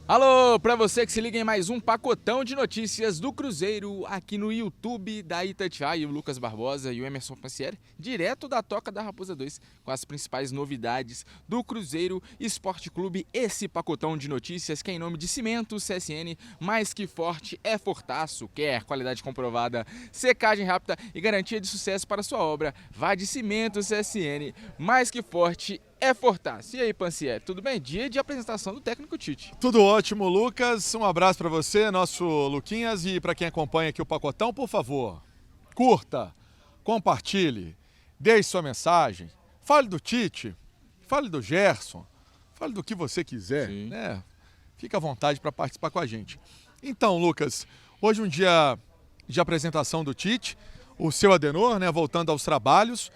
Alô, pra você que se liga em mais um pacotão de notícias do Cruzeiro aqui no YouTube da Itatiaia, o Lucas Barbosa e o Emerson Pancieri, direto da Toca da Raposa 2, com as principais novidades do Cruzeiro Esporte Clube. Esse pacotão de notícias que é em nome de Cimento CSN, mais que forte é fortaço, quer qualidade comprovada, secagem rápida e garantia de sucesso para sua obra. Vá de Cimento CSN, mais que forte é Fortaço. E aí, Pancieri, tudo bem? Dia de apresentação do técnico Tite. Tudo ótimo, Lucas. Um abraço para você, nosso Luquinhas, e para quem acompanha aqui o Pacotão, por favor, curta, compartilhe, deixe sua mensagem, fale do Tite, fale do Gerson, fale do que você quiser, né? Fique à vontade para participar com a gente. Então, Lucas, hoje um dia de apresentação do Tite, o seu Adenor, né, voltando aos trabalhos,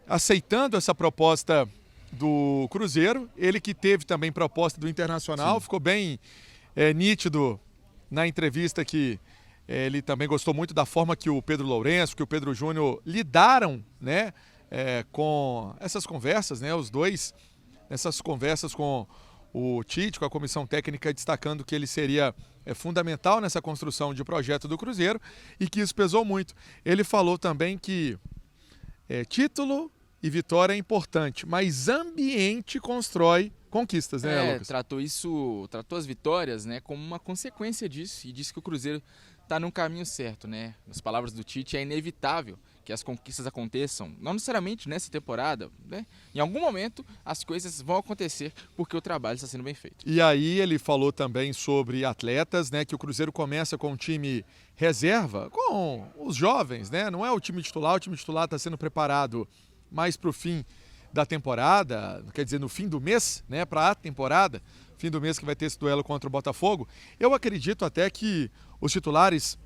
aceitando essa proposta do Cruzeiro, ele que teve também proposta do Internacional. Sim. Ficou bem nítido na entrevista que ele também gostou muito da forma que o Pedro Lourenço, que o Pedro Júnior lidaram, né, com essas conversas, né, os dois, essas conversas com o Tite, com a comissão técnica, destacando que ele seria fundamental nessa construção de projeto do Cruzeiro e que isso pesou muito. Ele falou também que título e vitória é importante, mas ambiente constrói conquistas, né, Lucas? Tratou as vitórias, né, como uma consequência disso, e disse que o Cruzeiro está no caminho certo, né? Nas palavras do Tite, é inevitável que as conquistas aconteçam, não necessariamente nessa temporada, né? Em algum momento as coisas vão acontecer porque o trabalho está sendo bem feito. E aí ele falou também sobre atletas, né, que o Cruzeiro começa com um time reserva, com os jovens, né? Não é o time titular está sendo preparado mais para o fim da temporada, quer dizer, no fim do mês, né, para a temporada, fim do mês que vai ter esse duelo contra o Botafogo. Eu acredito até que os titulares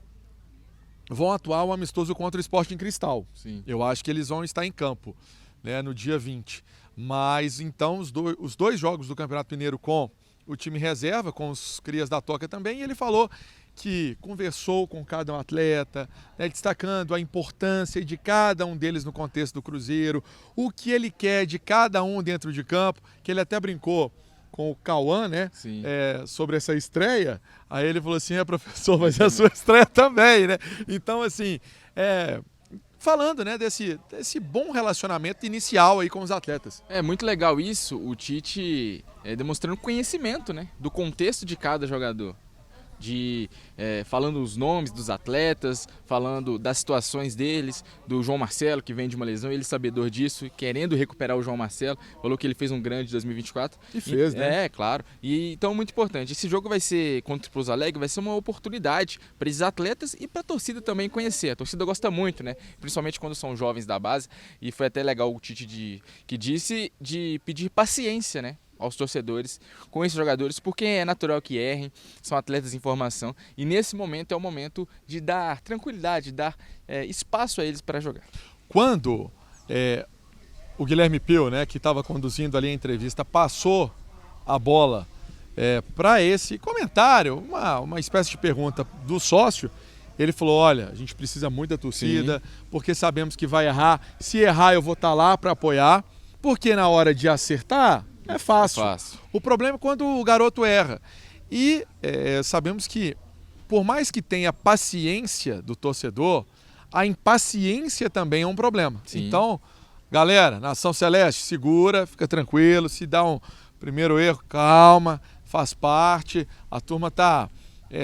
vão atuar um amistoso contra o Sporting Cristal. Sim. Eu acho que eles vão estar em campo, né, no dia 20. Mas então os dois jogos do Campeonato Mineiro com o time reserva, com os crias da Toca também, e ele falou que conversou com cada um atleta, né, destacando a importância de cada um deles no contexto do Cruzeiro, o que ele quer de cada um dentro de campo, que ele até brincou com o Cauã, né, sobre essa estreia. Aí ele falou assim, professor, mas é a sua estreia também, né? Então, assim, falando, né, desse bom relacionamento inicial aí com os atletas. É muito legal isso, o Tite demonstrando conhecimento, né, do contexto de cada jogador. Falando os nomes dos atletas, falando das situações deles, do João Marcelo, que vem de uma lesão, ele sabedor disso, querendo recuperar o João Marcelo, falou que ele fez um grande 2024. E fez, né? Claro. E, então, muito importante. Esse jogo vai ser contra o Pouso Alegre, vai ser uma oportunidade para esses atletas e para a torcida também conhecer. A torcida gosta muito, né? Principalmente quando são jovens da base, e foi até legal o Tite que disse de pedir paciência, né, aos torcedores com esses jogadores, porque é natural que errem, são atletas em formação, e nesse momento é o momento de dar tranquilidade, de dar espaço a eles para jogar. Quando o Guilherme Peu, né, que estava conduzindo ali a entrevista, passou a bola para esse comentário, uma espécie de pergunta do sócio, ele falou, olha, a gente precisa muito da torcida, sim, porque sabemos que vai errar, se errar eu vou estar lá para apoiar, porque na hora de acertar é fácil. O problema é quando o garoto erra. E sabemos que, por mais que tenha paciência do torcedor, a impaciência também é um problema. Sim. Então, galera, Nação Celeste, segura, fica tranquilo. Se dá um primeiro erro, calma, faz parte. A turma está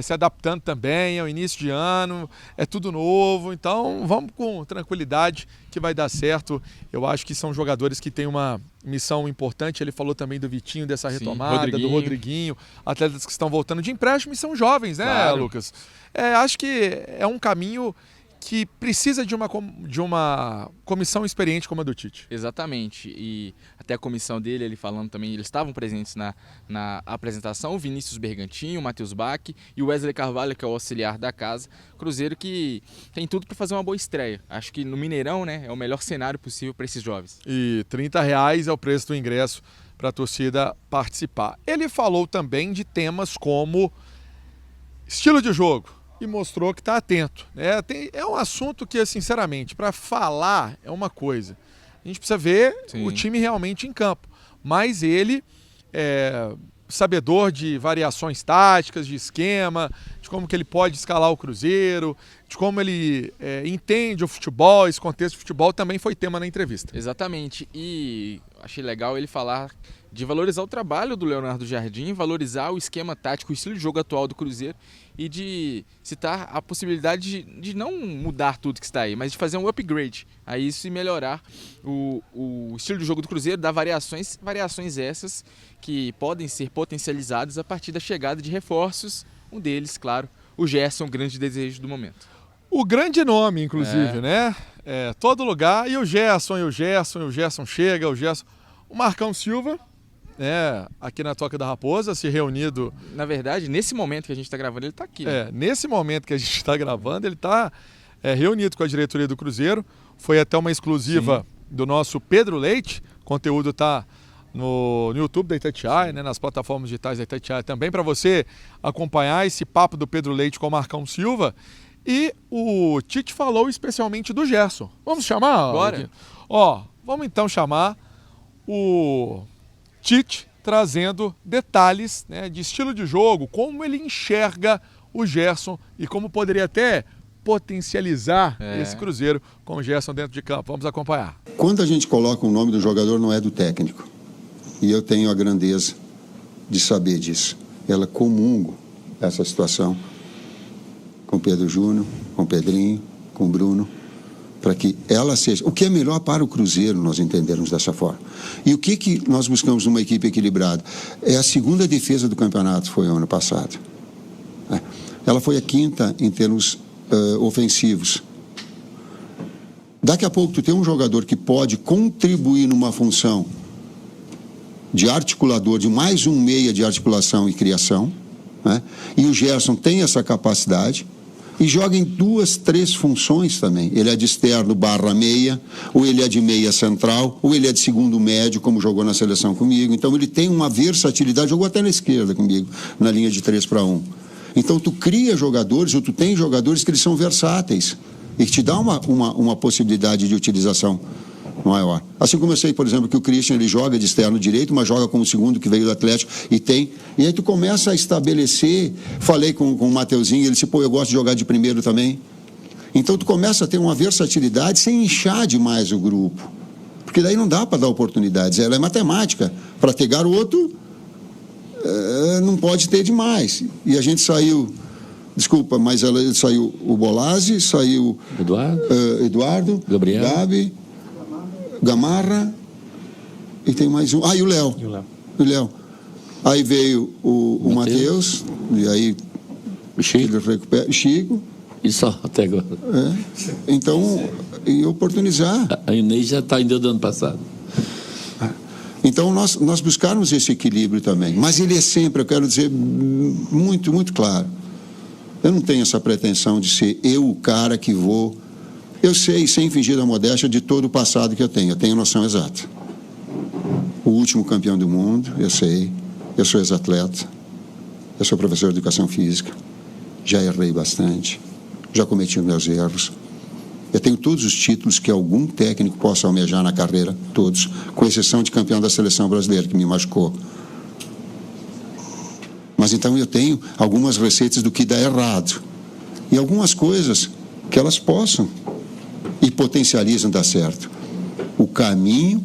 se adaptando também, é o início de ano, é tudo novo, então vamos com tranquilidade que vai dar certo. Eu acho que são jogadores que têm uma missão importante. Ele falou também do Vitinho, dessa retomada, sim, do Rodriguinho, atletas que estão voltando de empréstimo e são jovens, né, claro, Lucas? Acho que é um caminho que precisa de uma comissão experiente como a do Tite. Exatamente, e até a comissão dele, ele falando também, eles estavam presentes na apresentação, o Vinícius Bergantinho, o Matheus Bach e o Wesley Carvalho, que é o auxiliar da casa. Cruzeiro que tem tudo para fazer uma boa estreia. Acho que no Mineirão, né, é o melhor cenário possível para esses jovens. E R$30 é o preço do ingresso para a torcida participar. Ele falou também de temas como estilo de jogo, e mostrou que está atento. É um assunto que, sinceramente, para falar é uma coisa. A gente precisa ver, sim, o time realmente em campo. Mas ele sabedor de variações táticas, de esquema, de como que ele pode escalar o Cruzeiro, de como ele entende o futebol, esse contexto de futebol também foi tema na entrevista. Exatamente, e achei legal ele falar de valorizar o trabalho do Leonardo Jardim, valorizar o esquema tático, o estilo de jogo atual do Cruzeiro e de citar a possibilidade de não mudar tudo que está aí, mas de fazer um upgrade a isso e melhorar o estilo de jogo do Cruzeiro, dar variações essas que podem ser potencializadas a partir da chegada de reforços, um deles, claro, o Gerson, o grande desejo do momento. O grande nome, inclusive, né? Todo lugar, e o Gerson chega, o Marcão Silva, aqui na Toca da Raposa, se reunido. Na verdade, nesse momento que a gente está gravando, ele está aqui. Né? Nesse momento que a gente está gravando, ele está reunido com a diretoria do Cruzeiro. Foi até uma exclusiva do nosso Pedro Leite. O conteúdo está no YouTube da Itatiaia, né, nas plataformas digitais da Itatiaia também, para você acompanhar esse papo do Pedro Leite com o Marcão Silva. E o Tite falou especialmente do Gerson. Vamos chamar? Bora. Vamos então chamar o Tite trazendo detalhes, né, de estilo de jogo, como ele enxerga o Gerson e como poderia até potencializar esse Cruzeiro com o Gerson dentro de campo. Vamos acompanhar. Quando a gente coloca o nome do jogador, não é do técnico. E eu tenho a grandeza de saber disso. Ela comungo essa situação com Pedro Júnior, com Pedrinho, com Bruno, para que ela seja... O que é melhor para o Cruzeiro, nós entendermos dessa forma. E o que nós buscamos numa equipe equilibrada? É a segunda defesa do campeonato, foi o ano passado. Ela foi a quinta em termos ofensivos. Daqui a pouco tu tem um jogador que pode contribuir numa função de articulador, de mais um meia de articulação e criação, né? E o Gerson tem essa capacidade e joga em 2, 3 funções também. Ele é de externo / meia, ou ele é de meia central, ou ele é de segundo médio, como jogou na seleção comigo. Então ele tem uma versatilidade, jogou até na esquerda comigo, na linha de 3-1. Então tu cria jogadores, ou tu tem jogadores que eles são versáteis e que te dá uma possibilidade de utilização maior. Assim como eu sei, por exemplo, que o Christian ele joga de externo direito, mas joga como segundo que veio do Atlético e aí tu começa a estabelecer, falei com o Mateuzinho, ele disse, eu gosto de jogar de primeiro também. Então tu começa a ter uma versatilidade sem inchar demais o grupo, porque daí não dá para dar oportunidades, ela é matemática, para ter garoto não pode ter demais. E a gente saiu, desculpa, mas saiu o Bolazzi, saiu Eduardo, Gabriel, Gabi, Gamarra e tem mais um. E o Léo. O Léo. Aí veio o Matheus, e aí o Chico. O Chico. E só até agora. Então, e oportunizar. A Inês já está indo do ano passado. Então, nós buscarmos esse equilíbrio também. Mas ele é sempre, eu quero dizer, muito, muito claro. Eu não tenho essa pretensão de ser eu o cara que vou... Eu sei, sem fingir da modéstia, de todo o passado que eu tenho noção exata. O último campeão do mundo, eu sei, eu sou ex-atleta, eu sou professor de educação física, já errei bastante, já cometi meus erros. Eu tenho todos os títulos que algum técnico possa almejar na carreira, todos, com exceção de campeão da seleção brasileira, que me machucou. Mas então eu tenho algumas receitas do que dá errado e algumas coisas que elas possam e potencializam dar certo. O caminho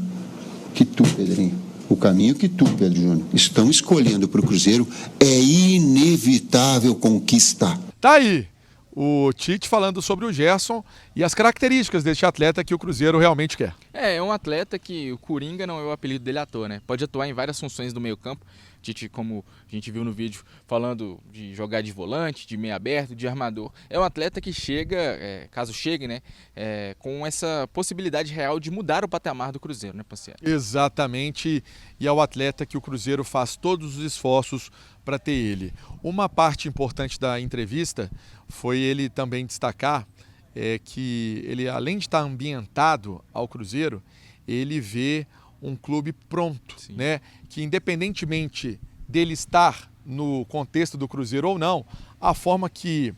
que tu, Pedrinho, o caminho que tu, Pedro Júnior, estão escolhendo para o Cruzeiro é inevitável conquistar. Tá aí o Tite falando sobre o Gerson e as características deste atleta que o Cruzeiro realmente quer. É um atleta que o Coringa não é o apelido dele à toa, né? Pode atuar em várias funções do meio campo. Tite, como a gente viu no vídeo, falando de jogar de volante, de meio aberto, de armador. É um atleta que chega, caso chegue, né, com essa possibilidade real de mudar o patamar do Cruzeiro, né, Pancieri? Exatamente, e é o atleta que o Cruzeiro faz todos os esforços para ter ele. Uma parte importante da entrevista foi ele também destacar que ele, além de estar ambientado ao Cruzeiro, ele vê um clube pronto, né? Que independentemente dele estar no contexto do Cruzeiro ou não, a forma que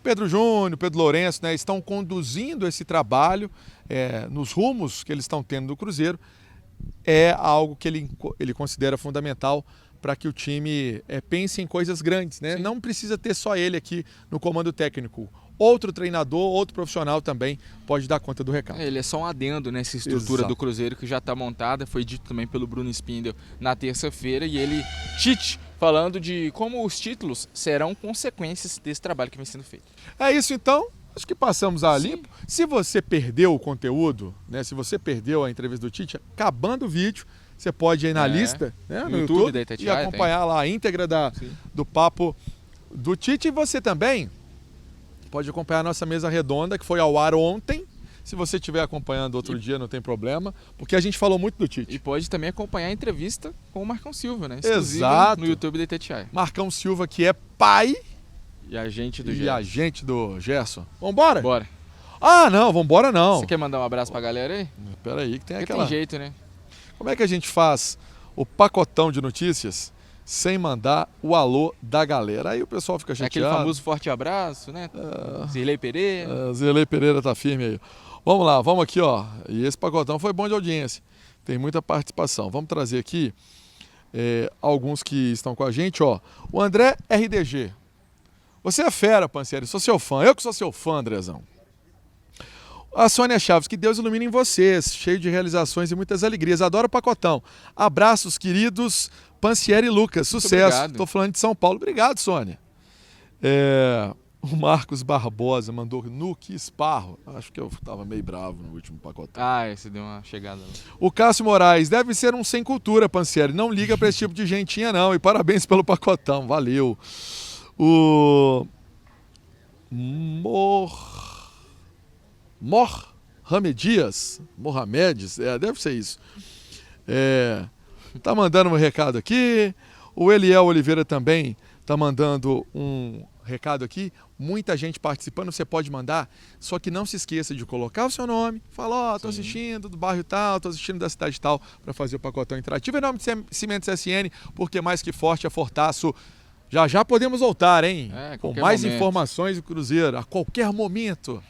Pedro Júnior, Pedro Lourenço, né, estão conduzindo esse trabalho nos rumos que eles estão tendo no Cruzeiro é algo que ele considera fundamental para que o time pense em coisas grandes, né? Sim. Não precisa ter só ele aqui no comando técnico. Outro treinador, outro profissional também pode dar conta do recado. Ele é só um adendo nessa estrutura Exato. do Cruzeiro que já está montada, foi dito também pelo Bruno Spindel na terça-feira, e ele, Tite, falando de como os títulos serão consequências desse trabalho que vem sendo feito. É isso então, acho que passamos a Sim. limpo. Se você perdeu o conteúdo, né? Se você perdeu a entrevista do Tite, acabando o vídeo, você pode ir na lista, né? No No YouTube YouTube da e Itatiaia acompanhar lá a íntegra Sim. do papo do Tite. E você também pode acompanhar a nossa mesa redonda, que foi ao ar ontem. Se você estiver acompanhando outro dia, não tem problema, porque a gente falou muito do Tite. E pode também acompanhar a entrevista com o Marcão Silva, né? Exclusiva Exato. no YouTube da Itatiaia. Marcão Silva, que é pai E a gente do e Gerson. agente do Gerson. Vambora? Bora. Ah, não, vambora não. Você quer mandar um abraço pra galera aí? Pera aí que tem Porque aquela... tem jeito, né? Como é que a gente faz o pacotão de notícias sem mandar o alô da galera? Aí o pessoal fica É aquele chateado. famoso forte abraço, né? Zirlei Pereira. Zirlei Pereira tá firme aí. Vamos lá, vamos aqui, ó. E esse pacotão foi bom de audiência. Tem muita participação. Vamos trazer aqui alguns que estão com a gente, ó. O André RDG. Você é fera, Pansieri, sou seu fã. Eu que sou seu fã, Andrezão. A Sônia Chaves, que Deus ilumine em vocês, cheio de realizações e muitas alegrias. Adoro o pacotão. Abraços, queridos Pansieri e Lucas. Sucesso. obrigado. Estou falando de São Paulo. Obrigado, Sônia. O Marcos Barbosa mandou Nuque Esparro. Acho que eu estava meio bravo no último pacotão. Ah, esse deu uma chegada lá. O Cássio Moraes, deve ser um sem cultura, Pansieri. Não liga para esse tipo de gentinha, não. E parabéns pelo pacotão. Valeu. O Mohamedes, deve ser isso. Tá mandando um recado aqui. O Eliel Oliveira também tá mandando um recado aqui. Muita gente participando, você pode mandar. Só que não se esqueça de colocar o seu nome. Fala, tô assistindo do bairro tal, tô assistindo da cidade tal, para fazer o pacotão interativo. Em nome de Cimentos SN, porque mais que forte é fortaço. Já podemos voltar, hein? Com mais informações do Cruzeiro, a qualquer momento,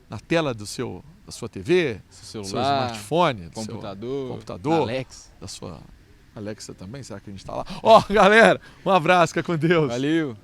na tela da sua TV, seu seu celular, smartphone, computador, Alexa. Da sua Alexa também, será que a gente está lá? Ó, galera, um abraço, fica com Deus. Valeu.